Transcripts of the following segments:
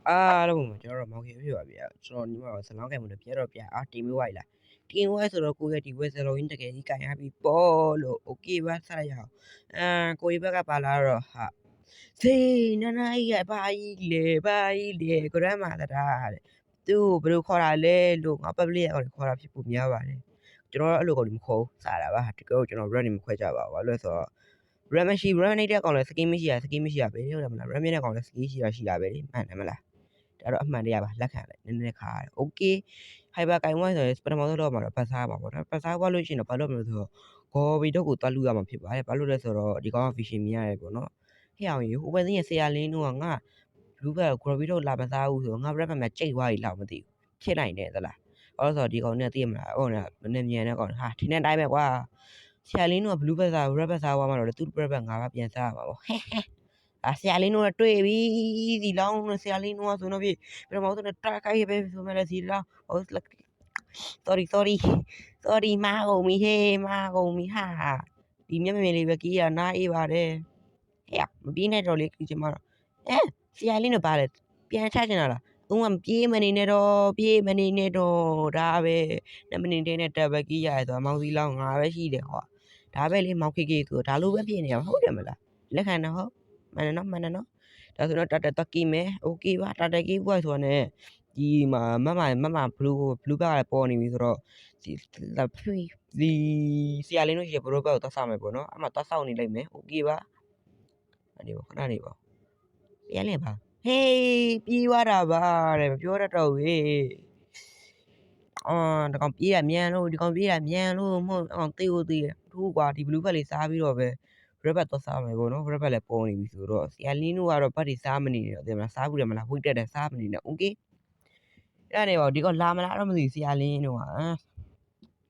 အားလုံးကျွန်တော်မောင်ခင်ဖြစ်ပါဗျာကျွန်တော်ညီမဇလောင်းကံမှုပြတော့ဗျာတီမီဝိုက်လာတီမီဝိုက်ဆိုတော့ကိုရဲ့ဒီဝက်ဇလုံးကြီးတကယ်ကြီးကင်ရပြီပေါ့လို့โอเคပါဆက်ရအောင်ကိုကြီးဘက်ကပါလာတော့ဟာစေနနာကြီးကဘာကြီးလေကိုရမ်းမာတာတဲ့သူ့ဘယ်လိုခေါ်တာလဲလို့ငါပပလေးအောင်ခေါ်တာဖြစ်ဖို့များပါတယ်ကျွန်တော်အဲ့လိုကောင်မခေါ်စားတာပါတကယ်ကျွန်တော် run နေမခွဲကြပါဘူးဘာလို့လဲဆိုတော့ run မရှိ run နေတဲ့ကောင်လည်း skin မရှိပဲဟုတ်တယ်မလား run နေတဲ့ကောင်လည်း skin ရှိတာပဲလေမှန်တယ်မလားဒါတော့အမှန်တရားပါလက်ခံလိုက်နည်းနည်းခါရတယ်โอเค hyper ကင်ဝိုင်းဆိုရင်ပထမဆုံးတော့မှာတော့ပတ်စားပါပေါ့နော်ပတ်စားသွားလို့ရှိရင်တော့ဘာလို့မလို့ဆိုတော့ဂေါ်ဘီတော့ကိုတွားလူရမှာဖြစ်ပါတယ်ဘာလို့လဲဆိုတော့ဒီကောင်က vision မြင်ရတယ်ပေါ့နော်ဟဲ့အောင်ကြီးဟိုဘက်စင်းရဲ့ဆရာလင်းတို့ကငါလူဘက်ဂေါ်ဘီတော့လာမစားဘူးဆိုတော့ငါဘက်မှာကြိတ်သွားပြီလောက်မသိဘူးဖြစ်နိုင်တယ်သလားအဲ့ဆိုတော့ဒီကောင်နဲ့သိရမလားဟိုနဲ့နည်းမြန်တဲ့ကောင်ဟာဒီနေ့တိုင်းပဲကွာဆရာလင်းတို့ကဘလူးဘက်စား red ဘက်စားသွားမှတော့သူ့ဘက်ငါးပါပြန်စားရမှာပေါ့ဆရာလင်းတို့တွေ့ပြီဒီလောင်းဆရာလင်းတို့ကဆိုတော့ပြပထမဆုံးတာခိုက်ပဲဆိုမှလည်းစီလောင်းဟို sorry မာကုန်ပြီဟေးမာကုန်ပြီဟာဒီမျက်မြင်လေးပဲကြီးရနားအေးပါတယ်ဟဲ့မပြေးနဲ့တော့လေကြီးချင်မှာတော့ဆရာလင်းတို့ပါလေပြန်ချချင်တာလားသူကပြေးမနေနဲ့တော့ဒါပဲ2မိနစ်တည်းနဲ့တက်ပဲကြီးရဆိုတော့မောင်စီလောင်းငါပဲရှိတယ်ဟောဒါပဲလေမောင်ခေခေဆိုဒါလိုပဲပြနေရဟုတ်တယ်မလားလက်ခံတော့ဟုတ်မှန်တယ်နော်ဒါဆိုတော့တတကီမယ်โอเคပါတတကီဘွားဆိုတော့ ਨੇ ဒီမှာမမဘလူးဘက်ကလည်းပေါ်နေပြီဆိုတော့ဒီဆရာလင်းတို့ရှိဘရိုဘက်ကိုသွားဆောင်မယ်ပေါ့နော်အမှသွားဆောင်နေလိုက်မယ်โอเคပါအနေပါခဏနေပါဆရာလင်းပါဟေးပြေးသွားတာပါတဲ့မပြောတတ်တော့ဘူးဟေးဒီကောင်ပြေးရမြန်လို့မဟုတ်အောင်တေးထူးกว่าဒီဘလူးဘက်လေးစားပြီးတော့ပဲရဘတ်တော့စားမယ်ပေါ့နော်ရဘတ်လည်းပေါ်နေပြီဆိုတော့ဆရာလင်းတို့ကတော့ဘတ်တွေစားမနေနဲ့တော့တယ်မလားစားဘူးတယ်မလားဝိတ်တက်တယ်စားမနေနဲ့โอเคအဲ့နေပါဒီကောင်လာမလားတော့မသိဆရာလင်းတို့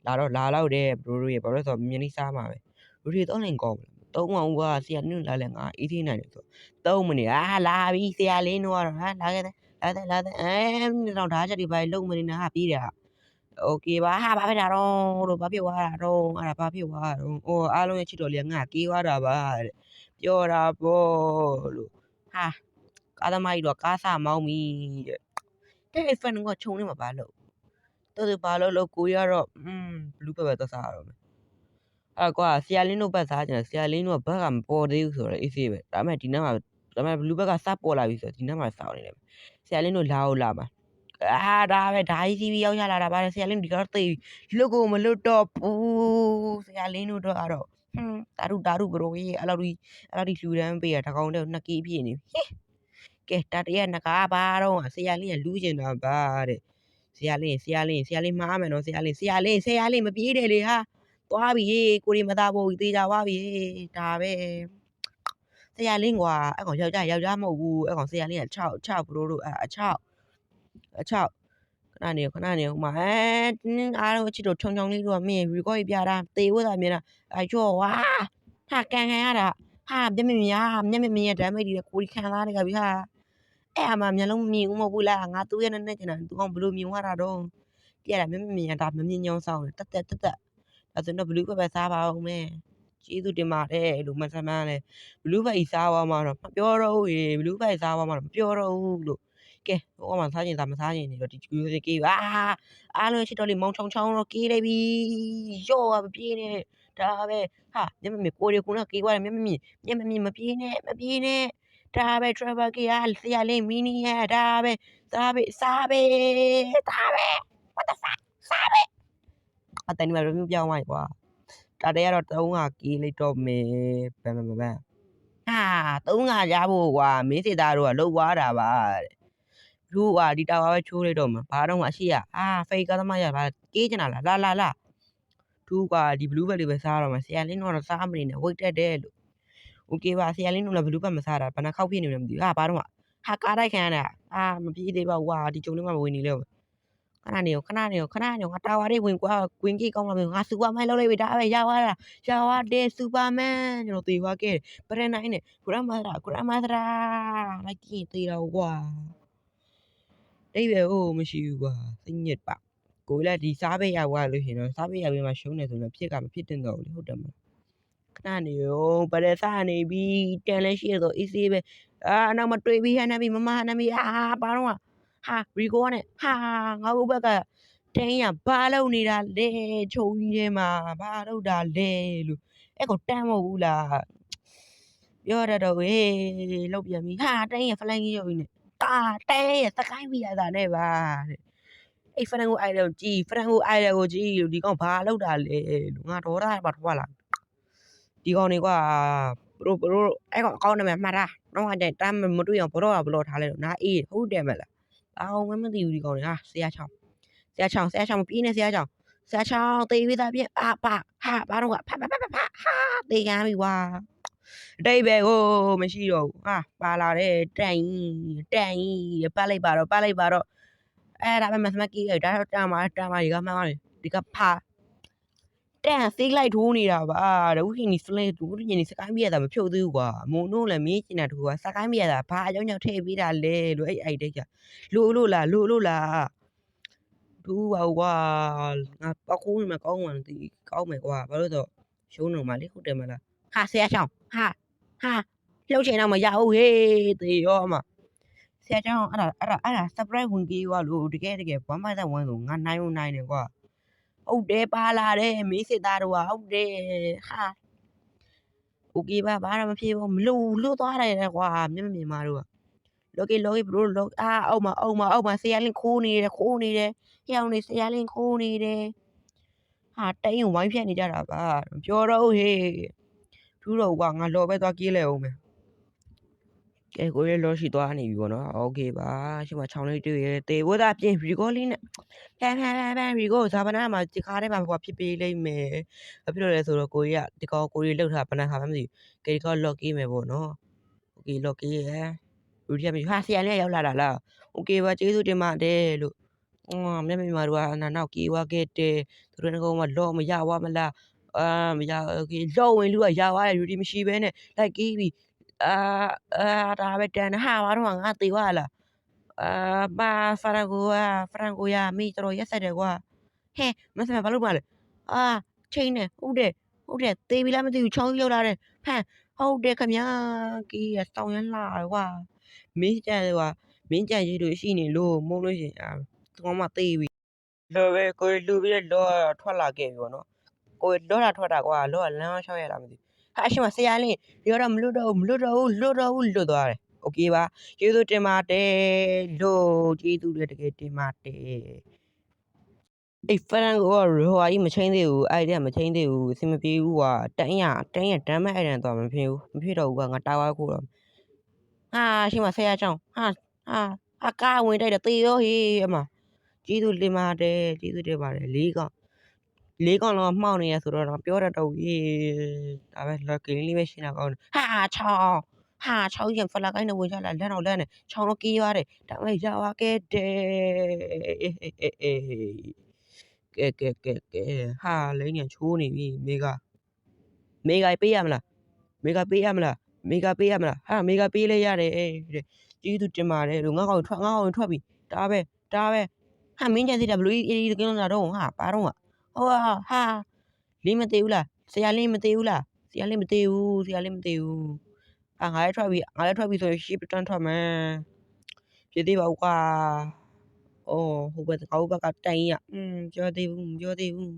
လာတော့တဲ့ဘရိုတို့ရေဘာလို့ဆိုတော့မြင်းလေးစားမှာပဲဘရိုတွေတော့လည်းကောင်းသုံးအောင်ကဆရာလင်းတို့လာလဲငါအေးသေးနိုင်တယ်ဆိုသုံးမနေလာပြီဆရာလင်းတို့ကတော့လာခဲ့တယ်တော့ဓာတ်ချက်တွေပါလုံးမနေနဲ့ဟာပြေးတယ်โอเคပါဟာဘာဖြစ်တာတော့လို့ဘာဖြစ်သွားတာတော့အဲ့ဒါဘာဖြစ်သွားတာတော့အော်အားလုံးရဲ့ချစ်တော်လေးငါကေးသွားတာပါတဲ့ပြောတာပေါ့လို့ဟာကားသမားကြီးတော့ကားစမောင်းပြီတဲ့ဖန်ကခြုံနေမှာပါလို့တော်ဘာလို့ကိုရတော့ဘလူးပဲသွားစားရတော့မယ်ကွာဆရာလင်းတို့ဘက်စားကြတယ်ဆရာလင်းတို့ကဘက်ကမပေါ်သေးဘူးဆိုတော့အေးဆေးပဲဒါပေမဲ့ဒီနေ့မှာဘလူးဘက်ကစပေါ်လာပြီဆိုတော့ဒီနေ့မှာစောင်းနေတယ်ဆရာလင်းတို့လာမှာဒါပဲဓာကြီးစီးရောက်ရလာတာပါဆရာလင်းဒီကတော့သိလွတ်ကိုမလွတ်တော့ဘူးဆရာလင်းတို့တော့အဲ့တော့တာရုဘရိုကြီးအဲ့လောက်ဒီလှူဒန်းပေးရတကောင်တော့2ကီးပြည့်နေပြီကဲတတရနကားပါတော့ဆရာလင်းကလူးကျင်တာပါတဲ့ဆရာလင်းမှားမယ်နော်ဆရာလင်းမပြေးတယ်လေဟာသွားပြီကိုရီမသားဖို့တေးကြသွားပြီဒါပဲဆရာလင်းကွာအဲ့ကောင်ယောက်ျားမဟုတ်ဘူးအဲ့ကောင်ဆရာလင်းက6ဘရိုတို့အ6ခဏနေဟိုမှာအားလုံးအချစ်တို့ချုံလေးတို့ကမင်း record ပြတာတေဝတ်တာမြင်တာကျော်ဝါဟာကန်ရတာဟာမျက်မြင်ရဓာတ်မိတ်တွေကိုရီခံစားနေကြပြီဟာအဲ့အမှမျက်လုံးမမြင်ဘူးမဟုတ်ဘူးလားငါသူ့ရဲ့နဲ့ကျန်တာသူအောင်ဘလို့မြင်သွားတာတော့ပြရတာမျက်မြင်ရဒါမမြင်ညောင်းဆောင်တက်အဲ့ဆိုတော့ဘလူးပဲစားပါအောင်မယ်ကျေးဇူးတင်ပါတယ်လို့မဆမ်းလဲဘလူးဘက်ကြီးစားသွားမှာတော့မပြောတော့ဘူးဘလူးဘက်စားသွားမှာတော့မပြောတော့ဘူးလို့ကဲဟိုမှာစားရင်မစားရင်နေတော့ဒီကူစကေးပါအားလုံးချစ်တော်လေးမောင်ချောင်းတော့ကေးလိုက်ပြီရော့ပါပြေးနေဒါပဲဟာမျက်မမြင်ကိုရီကုန်းကကေးသွားတယ်မျက်မမြင်မပြေးနဲ့ဒါပဲ travel ကေးဆရာလေးမီနီရဒါပဲစားပဲ what the fuck စားပဲအတန်ဒီမှာ review ပြောင်းသွားပြီကွာတာတဲကတော့300ကေးလိုက်တော့မယ်ဘန်ဟာ300ရဖို့ကွာမင်းစစ်သားတို့ကလှုပ်သွားတာပါတဲ့လူကဒီတာဝါပဲချိုးလိုက်တော့မှာဘာတော့မှအရှိရဖေးကားသမားရပါကေးချင်တာလားလာသူကဒီဘလူးဘက်လေးပဲစားတော့မှာဆရာလင်းတို့ကတော့စားမနေနဲ့ဝိတ်တက်တယ်လို့โอเคပါဆရာလင်းတို့လည်းဘလူးဘက်မစားတာဘယ်နှခေါက်ဖြစ်နေလဲမသိဘူးဘာတော့ဟာကားတိုက်ခံရတာမပြေးသေးပါဘူးကွာဒီကြုံလေးမှမဝင်နေလဲခဏနေငါတာဝါလေးဝင်ကြီးကောင်းလာပြီငါစူပါမန်လောက်လိုက်ပြီဒါပဲရသွားတယ်စူပါမန်ကျွန်တော်သေသွားခဲ့ပရနိုင်နဲ့ဂရမသရာလိုက်ကြည့်သေးတော့ကွာတိတ်ပဲမရှိဘူးကွာစိတ်ညစ်ပါကိုလည်းဒီစားပေးရွားလို့ရှင်တော့စားပေးရပြီးမှရှုံးနေဆိုတော့ဖြစ်ကမဖြစ်တင်တော့ဘူးလေဟုတ်တယ်မလား ခဏနေဦးဘယ်စနေပြီတန်လဲရှိရတော့အေးဆေးပဲနောက်မတွေ့ပြီးဟန်နေပြီမမဟန်နေပြီဘာတော့ဟာရီကိုကနဲ့ဟာငါ့ဘက်ကတင်းရဘာလုပ်နေတာလဲချုံကြီးထဲမှာဘာလုပ်တာလဲလို့အဲ့ကိုတန်းမဟုတ်ဘူးလားပြောရတော့ဟေးလောက်ပြန်ပြီဟာတင်းရဖလိုင်းကြီးရောက်ပြီနဲ့တင်းရစကိုင်းပြီရတာနဲ့ပါတဲ့အဲ့ဖရန်ကိုအိုင်တယ်ကိုကြည်ဖရန်ကိုအိုင်တယ်ကိုကြည်လို့ဒီကောင်ဘာလုပ်တာလဲလို့ငါဒေါ်ရပါထွက်လာဒီကောင်တွေကွာဘရိုအဲ့ကောင်အကောင့်နာမည်မှတ်တာတော့ဟာတမ်းမတွေ့အောင်ဘလော့ထားလိုက်တော့နားအေးဟုတ်တယ်မလားအောင်မသိဘူးဒီကောင်တွေဟာဆရာချောင်းမပြေးနဲ့ဆရာချောင်းတေးပြီးသားပြင်ပါဟာဘာတော့ကဖဟာတေးကမ်းပြီကွာအတိတ်ပဲကိုမရှိတော့ဘူးဟာပါလာတဲ့တန်ကြီးပတ်လိုက်ပါတော့အဲ့ဒါပဲမစမကြီးဒါတော့တန်ပါဒီကမှန်းပါလေဒီကဖာတန်စိတ်လိုက်ထိုးနေတာပါဒုခင်ကြီးစလဲဒုခင်ကြီးစကိုင်းပြရတာမဖြုတ်သေးဘူးကွာမုံတို့လည်းမင်းကျင်တာတကူကစကိုင်းပြရတာဘာအကြောင်းကြောင့်ထည့်ပေးတာလဲလို့အဲ့တိတ်ကလိုလို့လားဒူးပါကွာငါပောက်ခိုးနေမှာကောင်းမှန်သိကောင်းမယ်ကွာဘာလို့တော့ရှုံးတော့မှလေဟုတ်တယ်မလားဟာဆရာချောင်းဟာလှုပ်ချင်တော့မရဘူးဟေးတေရောအမဆရာချောင်းအဲ့ဒါ surprise ဝင်ကြီးကွာလို့တကယ်1.1ဆိုငါနိုင်တယ်ကွာဟုတ်တယ်ပါလာတယ်မင်းစစ်သားတို့ဟုတ်တယ်ဟာโอเคပါဘာမှမဖြစ်ဘူးမလို့လွတ်သွားတယ်ကွာမျက်မြင်မာတို့ကလော်ကီဘရိုလော်အောက်မှာဆရာလင်းခိုးနေတယ်ဟျောင်းနေဆရာလင်းခိုးနေတယ်ဟာတိုင်းရင်ဝိုင်းဖြတ်နေကြတာပါပြောတော့ဟေးထူးတော့ကွာငါလော်ပဲသွားပြေးလဲအောင်မယ်ကဲကိုရဲလော်ရှိသွားနေပြီပေါ့နော်โอเคပါရှိမှချောင်းလေးတွေ့ရဲတေဝသားပြင်ရီကောလေးနဲ့ဖန်ရီကောဇာပနာမှာဒီခါထဲမှာကွာဖြစ်ပေးလိမ့်မယ်ဘာဖြစ်လို့လဲဆိုတော့ကိုကြီးကဒီကောကိုကြီးလှုပ်ထားပနန်းခါမှမသိဘူးကဲဒီကောလော်ကီးမယ်ပေါ့နော်โอเคလော်ကီးရဲလူတွေကဟာဆရာလေးရောက်လာတာလားโอเคပါကျေးဇူးတင်ပါတယ်လို့မျက်မြင်မာတို့ကနောက်ကြီးဝါခဲ့တယ်သူတို့ကောင်မလော်မရဝမလားမရโอเคလော်ဝင်လူကရသွားတယ်လူဒီမရှိဘဲနဲ့လိုက်ကြီးပြီဒါပဲတန်ဟာဘာတော့ငါတေသွားလားပါဖရန်ကိုရမိတော်ရက်ဆက်တယ်ကွာဟဲမစမဘာလို့မလဲချိန်နေဟုတ်တယ်တေးပြီလားမသိဘူးချောင်းရောက်လာတယ်ဖန်ဟုတ်တယ်ခမညာကြီးရတောင်းရလာကွာမင်းကြတယ်ကွာမင်းကြရေးလို့ရှိနေလို့မုန်းလို့ရှင်ကောမတေးပြီလောပဲကိုလူပြီးလောထွက်လာခဲ့ပြီပေါ့နော်ကိုလောတာထွက်တာကွာလောကလမ်း6ရက်လာမသိဟာအရှင်မဆရာလေးပြောတော့မလွတ်တော့ဘူးလွတ်သွားတယ်โอเคပါကျေးဇူးတင်ပါတယ်လို့ကျေးဇူးလည်းတကယ်တင်ပါတယ်အဲ့ဖရန်ကိုရောဟာကြီးမချင်းသေးဘူးအဲ့ဒါမချင်းသေးဘူးအဆင်မပြေဘူးကွာတန်းရတမ်းမဲ့အဲ့တန်းတော့မဖြစ်တော့ဘူးကွာငါတာဝါကိုတော့ဟာရှင်မဆရာချောင်းဟာကားဝင်တိုက်တယ်တေရောဟေးအမကျေးဇူးတင်ပါတယ်လေးကောင်လုံးမှောက်နေရဆိုတော့ပြောတတ်တော့ဟေးဒါပဲလော်ကီလေးပဲရှင်းတာကောင်းဟာချောင်းရင်ဖလာကိုင်းနဲ့ဝင်ချလာလမ်းတော့လမ်းနဲ့ချောင်းတော့ကြီးရတယ်ဒါမဲ့ရပါခဲ့တယ်ကဲဟာလိမ့်ညချိုးနေပြီမေဂါပေးရမလားမေဂါပေးလဲရတယ်တဲ့ကျေးဇူးတင်ပါတယ်လို့ငါကောင်ထွက်ပြီဒါပဲဟာမင်းကြစီတာဘလူးအေးကင်းလုံးလာတော့ဟာပါတော့ဟာလင်းမသေးဘူးလားဆရာလင်းမသေးဘူးငါလည်းထွက်ပြီဆိုရင်ရှေ့ပတန်းထွက်မယ်ဖြစ်သေးပါဘူးကွာဟိုဘက်ကတိုင်ရပြောသေးဘူး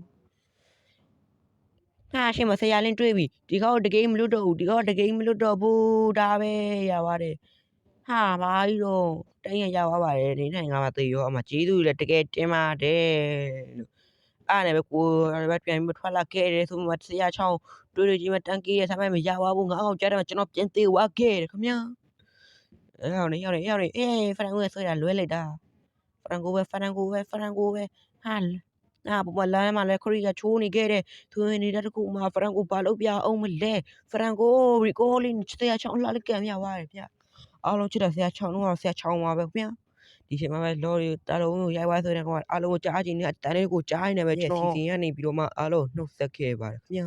ဟာရှင်မဆရာလင်းတွေ့ပြီဒီကောတကယ်မလွတ်တော့ဘူးဒါပဲရပါတယ်ဟာဘာကြီးတော့တိုင်းရသွားပါတယ်နေနိုင်ငါမသေးရောအမကျေးဇူးလည်းတကယ်တင်ပါတယ်လို့အားလည်းပဲကိုပြန်ပြီးထွက်လာခဲ့တယ်ဆိုမှဆရာချောင်းတွေ့ကြီးမတန်းကြီးရဆမ်းမရပါဘူးငါအောင်ကြားတယ်ကျွန်တော်ပြန်သေးသွားခဲ့တယ်ခင်ဗျာရောက်နေဖရန်ကိုဆွဲတာလွဲလိုက်တာဖရန်ကိုပဲဟာဘလမ်းမှာလဲခရီးကချိုးနေခဲ့တယ်သူနေတဲ့တကူမှာဖရန်ကိုဘာလို့ပြအောင်မလဲဖရန်ကိုရီကိုလင်းဆရာချောင်းလှလိုက်ကြရပါတယ်ဗျအားလုံးချစ်တဲ့ဆရာချောင်းတော့ဆရာချောင်းပါပဲဗျာဒီချိန်မှာပဲလော်ရီတာလုံးကိုရိုက်သွားဆိုတဲ့ကောင်အားလုံးကိုကြားချင်နေတန်းလေးကိုကြားနေပဲကျွန်တော်စီစဉ်ရနေပြီးတော့မှအားလုံးနှုတ်ဆက်ခဲ့ပါတယ်ဗျာ